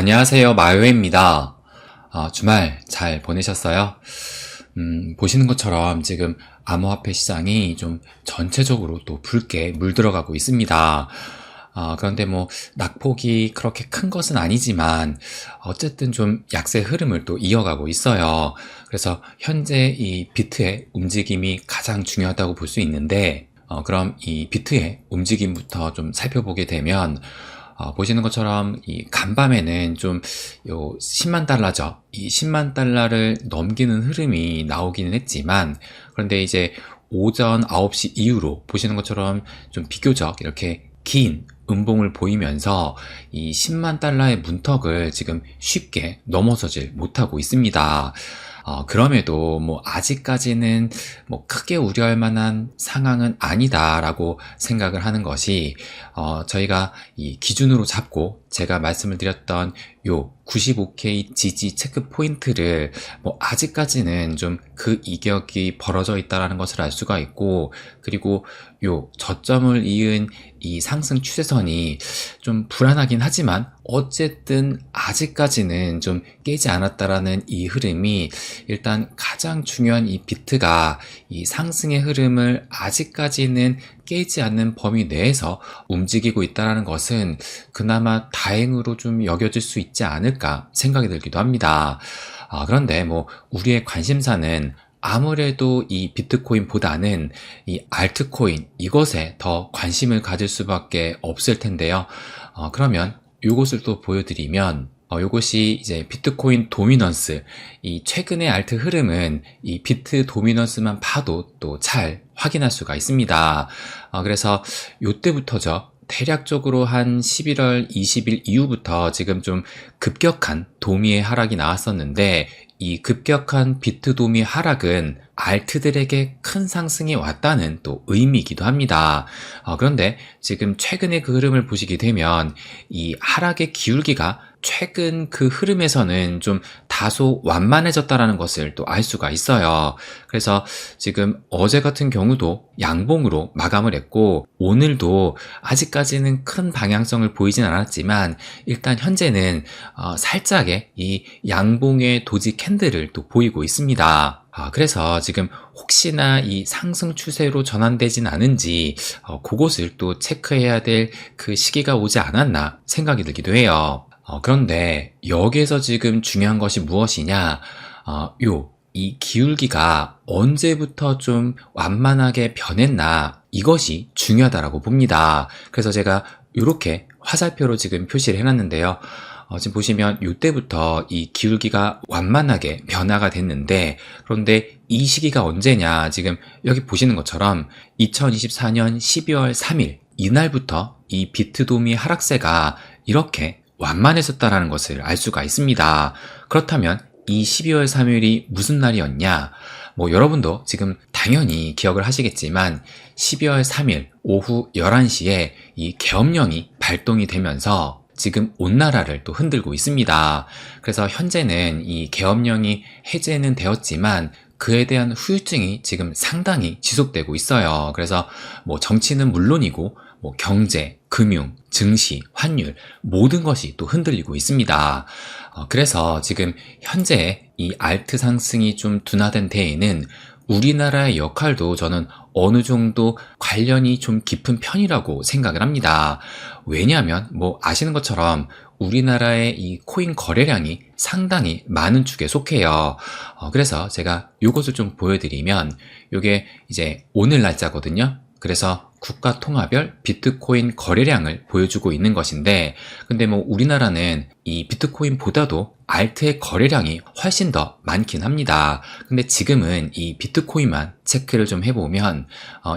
안녕하세요. 마요입니다. 주말 잘 보내셨어요? 보시는 것처럼 지금 암호화폐 시장이 좀 전체적으로 또 붉게 물들어가고 있습니다. 그런데 뭐 낙폭이 그렇게 큰 것은 아니지만 어쨌든 좀 약세 흐름을 또 이어가고 있어요. 그래서 현재 이 비트의 움직임이 가장 중요하다고 볼 수 있는데, 그럼 이 비트의 움직임부터 좀 살펴보게 되면, 보시는 것처럼 이 간밤에는 좀 요 10만 달러죠. 이 10만 달러를 넘기는 흐름이 나오기는 했지만, 그런데 이제 오전 9시 이후로 보시는 것처럼 좀 비교적 이렇게 긴 음봉을 보이면서 이 10만 달러의 문턱을 지금 쉽게 넘어서질 못하고 있습니다. 그럼에도 뭐 아직까지는 뭐 크게 우려할 만한 상황은 아니다라고 생각을 하는 것이, 저희가 이 기준으로 잡고 제가 말씀을 드렸던 요 95K 지지 체크 포인트를 뭐 아직까지는 좀 그 이격이 벌어져 있다라는 것을 알 수가 있고, 그리고 요 저점을 이은 이 상승 추세선이 좀 불안하긴 하지만 어쨌든 아직까지는 좀 깨지 않았다라는 이 흐름이, 일단 가장 중요한 이 비트가 이 상승의 흐름을 아직까지는 깨지 않는 범위 내에서 움직이고 있다는 것은 그나마 다행으로 좀 여겨질 수 있지 않을까 생각이 들기도 합니다. 그런데 뭐 우리의 관심사는 아무래도 이 비트코인보다는 이 알트코인, 이것에 더 관심을 가질 수밖에 없을 텐데요. 그러면 요것을 또 보여드리면, 요것이 이제 비트코인 도미넌스, 이 최근의 알트 흐름은 이 비트 도미넌스만 봐도 또 잘 확인할 수가 있습니다. 그래서 요때부터죠. 대략적으로 한 11월 20일 이후부터 지금 좀 급격한 도미의 하락이 나왔었는데, 이 급격한 비트 도미 하락은 알트들에게 큰 상승이 왔다는 또 의미이기도 합니다. 그런데 지금 최근의 그 흐름을 보시게 되면 이 하락의 기울기가 최근 그 흐름에서는 좀 다소 완만해졌다라는 것을 또 알 수가 있어요. 그래서 지금 어제 같은 경우도 양봉으로 마감을 했고, 오늘도 아직까지는 큰 방향성을 보이진 않았지만 일단 현재는 살짝의 이 양봉의 도지 캔들을 또 보이고 있습니다. 그래서 지금 혹시나 이 상승 추세로 전환되진 않은지 그것을 또 체크해야 될 그 시기가 오지 않았나 생각이 들기도 해요. 그런데 여기에서 지금 중요한 것이 무엇이냐, 이 기울기가 언제부터 좀 완만하게 변했나, 이것이 중요하다라고 봅니다. 그래서 제가 이렇게 화살표로 지금 표시를 해놨는데요. 지금 보시면 이때부터 이 기울기가 완만하게 변화가 됐는데, 그런데 이 시기가 언제냐, 지금 여기 보시는 것처럼 2024년 12월 3일 이날부터 이 비트도미 하락세가 이렇게 완만해졌다라는 것을 알 수가 있습니다. 그렇다면 이 12월 3일이 무슨 날이었냐? 뭐 여러분도 지금 당연히 기억을 하시겠지만 12월 3일 오후 11시에 이 계엄령이 발동이 되면서 지금 온 나라를 또 흔들고 있습니다. 그래서 현재는 이 계엄령이 해제는 되었지만 그에 대한 후유증이 지금 상당히 지속되고 있어요. 그래서 뭐 정치는 물론이고 뭐 경제, 금융, 증시, 환율 모든 것이 또 흔들리고 있습니다. 그래서 지금 현재 이 알트 상승이 좀 둔화된 데에는 우리나라의 역할도 저는 어느 정도 관련이 좀 깊은 편이라고 생각을 합니다. 왜냐하면 뭐 아시는 것처럼 우리나라의 이 코인 거래량이 상당히 많은 축에 속해요. 그래서 제가 이것을 좀 보여드리면, 이게 이제 오늘 날짜거든요. 그래서 국가 통화별 비트코인 거래량을 보여주고 있는 것인데, 근데 뭐 우리나라는 이 비트코인보다도 알트의 거래량이 훨씬 더 많긴 합니다. 근데 지금은 이 비트코인만 체크를 좀 해보면,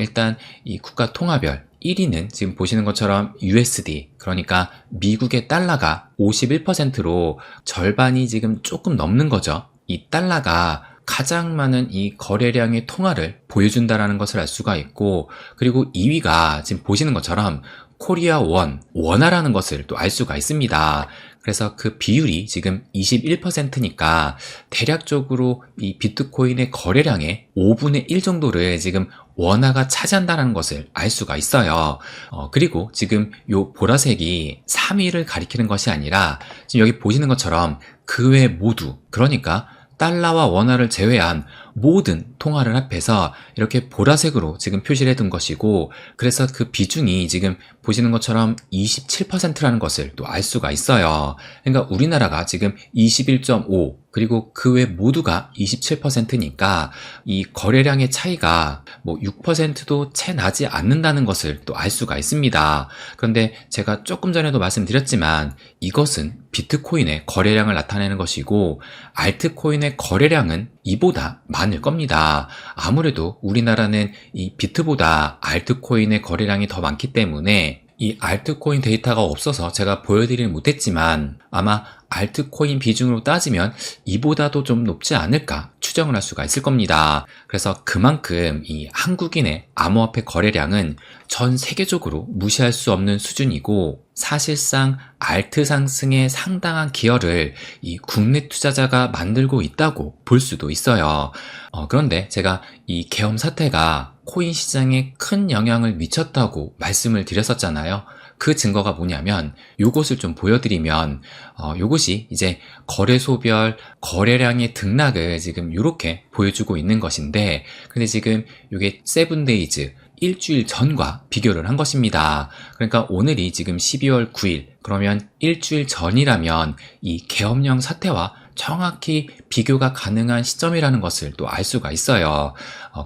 일단 이 국가 통화별 1위는 지금 보시는 것처럼 USD, 그러니까 미국의 달러가 51%로 절반이 지금 조금 넘는 거죠. 이 달러가 가장 많은 이 거래량의 통화를 보여준다라는 것을 알 수가 있고, 그리고 2위가 지금 보시는 것처럼 코리아 원화라는 것을 또 알 수가 있습니다. 그래서 그 비율이 지금 21%니까 대략적으로 이 비트코인의 거래량의 5분의 1 정도를 지금 원화가 차지한다는 것을 알 수가 있어요. 그리고 지금 요 보라색이 3위를 가리키는 것이 아니라 지금 여기 보시는 것처럼 그 외 모두, 그러니까 달러와 원화를 제외한 모든 통화를 합해서 이렇게 보라색으로 지금 표시를 해둔 것이고, 그래서 그 비중이 지금 보시는 것처럼 27%라는 것을 또 알 수가 있어요. 그러니까 우리나라가 지금 21.5, 그리고 그 외 모두가 27%니까 이 거래량의 차이가 뭐 6%도 채 나지 않는다는 것을 또 알 수가 있습니다. 그런데 제가 조금 전에도 말씀드렸지만 이것은 비트코인의 거래량을 나타내는 것이고, 알트코인의 거래량은 이보다 많을 겁니다. 아무래도 우리나라는 이 비트보다 알트코인의 거래량이 더 많기 때문에 이 알트코인 데이터가 없어서 제가 보여드리진 못했지만 아마 알트코인 비중으로 따지면 이보다도 좀 높지 않을까 추정을 할 수가 있을 겁니다. 그래서 그만큼 이 한국인의 암호화폐 거래량은 전 세계적으로 무시할 수 없는 수준이고, 사실상 알트 상승에 상당한 기여를 이 국내 투자자가 만들고 있다고 볼 수도 있어요. 그런데 제가 이 계엄 사태가 코인 시장에 큰 영향을 미쳤다고 말씀을 드렸었잖아요. 그 증거가 뭐냐면 요것을 좀 보여드리면, 요것이 이제 거래소별 거래량의 등락을 지금 이렇게 보여주고 있는 것인데, 근데 지금 요게 7days 일주일 전과 비교를 한 것입니다. 그러니까 오늘이 지금 12월 9일, 그러면 일주일 전이라면 이 계엄령 사태와 정확히 비교가 가능한 시점이라는 것을 또 알 수가 있어요.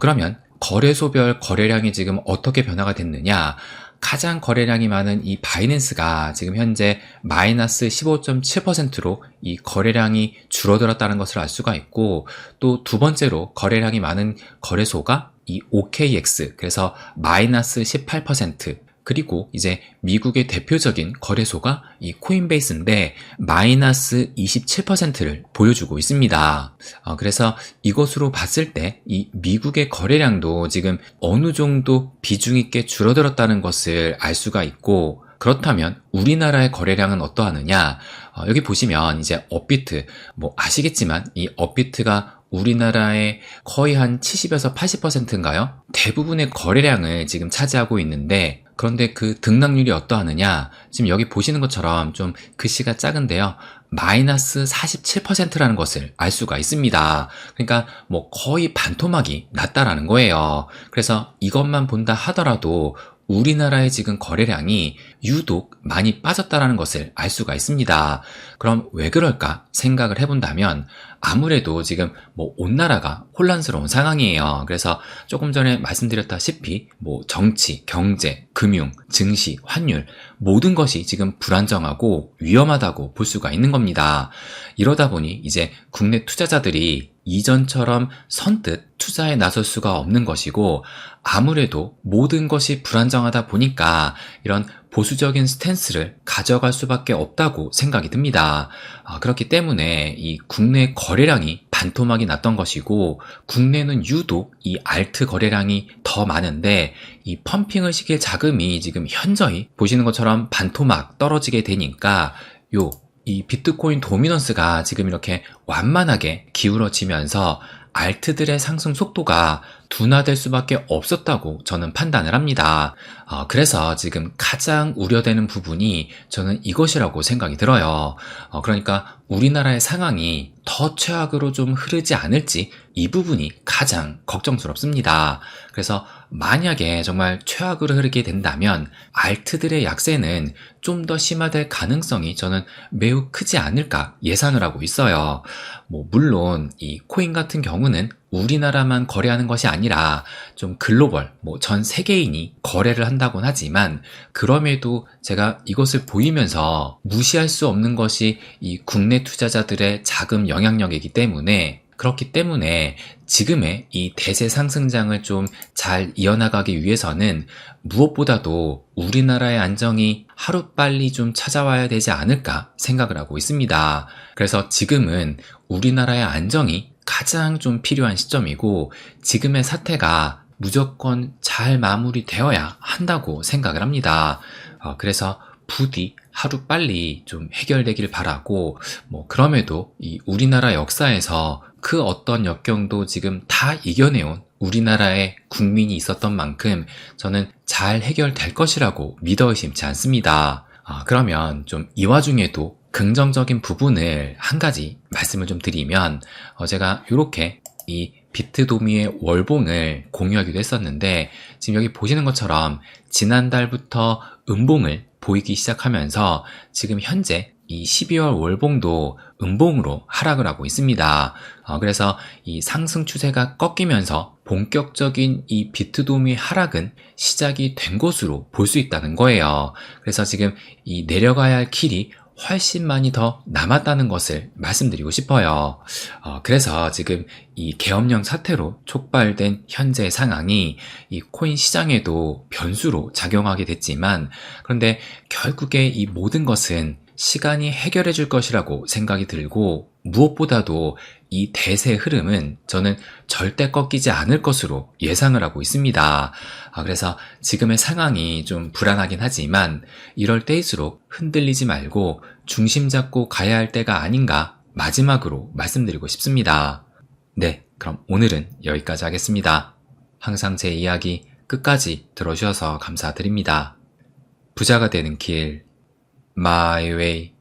그러면 거래소별 거래량이 지금 어떻게 변화가 됐느냐? 가장 거래량이 많은 이 바이낸스가 지금 현재 마이너스 15.7%로 이 거래량이 줄어들었다는 것을 알 수가 있고, 또 두 번째로 거래량이 많은 거래소가 이 OKX, 그래서 마이너스 18%, 그리고 이제 미국의 대표적인 거래소가 이 코인베이스인데 마이너스 27%를 보여주고 있습니다. 그래서 이것으로 봤을 때 이 미국의 거래량도 지금 어느 정도 비중 있게 줄어들었다는 것을 알 수가 있고, 그렇다면 우리나라의 거래량은 어떠하느냐? 여기 보시면 이제 업비트, 뭐 아시겠지만 이 업비트가 우리나라의 거의 한 70에서 80%인가요? 대부분의 거래량을 지금 차지하고 있는데, 그런데 그 등락률이 어떠하느냐? 지금 여기 보시는 것처럼 좀 글씨가 작은데요. 마이너스 47%라는 것을 알 수가 있습니다. 그러니까 뭐 거의 반토막이 났다라는 거예요. 그래서 이것만 본다 하더라도 우리나라의 지금 거래량이 유독 많이 빠졌다는 것을 알 수가 있습니다. 그럼 왜 그럴까 생각을 해본다면 아무래도 지금 뭐 온 나라가 혼란스러운 상황이에요. 그래서 조금 전에 말씀드렸다시피 뭐 정치, 경제, 금융, 증시, 환율 모든 것이 지금 불안정하고 위험하다고 볼 수가 있는 겁니다. 이러다 보니 이제 국내 투자자들이 이전처럼 선뜻 투자에 나설 수가 없는 것이고, 아무래도 모든 것이 불안정하다 보니까 이런 보수적인 스탠스를 가져갈 수밖에 없다고 생각이 듭니다. 그렇기 때문에 이 국내 거래량이 반토막이 났던 것이고, 국내는 유독 이 알트 거래량이 더 많은데 이 펌핑을 시킬 자금이 지금 현저히 보시는 것처럼 반토막 떨어지게 되니까 이 비트코인 도미넌스가 지금 이렇게 완만하게 기울어지면서 알트들의 상승 속도가 둔화될 수밖에 없었다고 저는 판단을 합니다. 그래서 지금 가장 우려되는 부분이 저는 이것이라고 생각이 들어요. 그러니까 우리나라의 상황이 더 최악으로 좀 흐르지 않을지 이 부분이 가장 걱정스럽습니다. 그래서 만약에 정말 최악으로 흐르게 된다면 알트들의 약세는 좀 더 심화될 가능성이 저는 매우 크지 않을까 예상을 하고 있어요. 물론 이 코인 같은 경우는 우리나라만 거래하는 것이 아니라 좀 글로벌, 전 세계인이 거래를 한다곤 하지만, 그럼에도 제가 이것을 보이면서 무시할 수 없는 것이 이 국내 투자자들의 자금 영향력이기 때문에, 그렇기 때문에 지금의 이 대세 상승장을 좀 잘 이어나가기 위해서는 무엇보다도 우리나라의 안정이 하루빨리 좀 찾아와야 되지 않을까 생각을 하고 있습니다. 그래서 지금은 우리나라의 안정이 가장 좀 필요한 시점이고, 지금의 사태가 무조건 잘 마무리되어야 한다고 생각을 합니다. 그래서 부디 하루빨리 좀 해결되길 바라고, 그럼에도 이 우리나라 역사에서 그 어떤 역경도 지금 다 이겨내온 우리나라의 국민이 있었던 만큼 저는 잘 해결될 것이라고 믿어 의심치 않습니다. 그러면 좀 이 와중에도 긍정적인 부분을 한 가지 말씀을 좀 드리면, 제가 이렇게 이 비트도미의 월봉을 공유하기도 했었는데, 지금 여기 보시는 것처럼 지난달부터 음봉을 보이기 시작하면서 지금 현재 이 12월 월봉도 음봉으로 하락을 하고 있습니다. 그래서 이 상승 추세가 꺾이면서 본격적인 이 비트도미 하락은 시작이 된 것으로 볼 수 있다는 거예요. 그래서 지금 이 내려가야 할 길이 훨씬 많이 더 남았다는 것을 말씀드리고 싶어요. 그래서 지금 이 계엄령 사태로 촉발된 현재 상황이 이 코인 시장에도 변수로 작용하게 됐지만, 그런데 결국에 이 모든 것은 시간이 해결해 줄 것이라고 생각이 들고, 무엇보다도 이 대세 흐름은 저는 절대 꺾이지 않을 것으로 예상을 하고 있습니다. 그래서 지금의 상황이 좀 불안하긴 하지만 이럴 때일수록 흔들리지 말고 중심 잡고 가야 할 때가 아닌가 마지막으로 말씀드리고 싶습니다. 네, 그럼 오늘은 여기까지 하겠습니다. 항상 제 이야기 끝까지 들어주셔서 감사드립니다. 부자가 되는 길, My Way.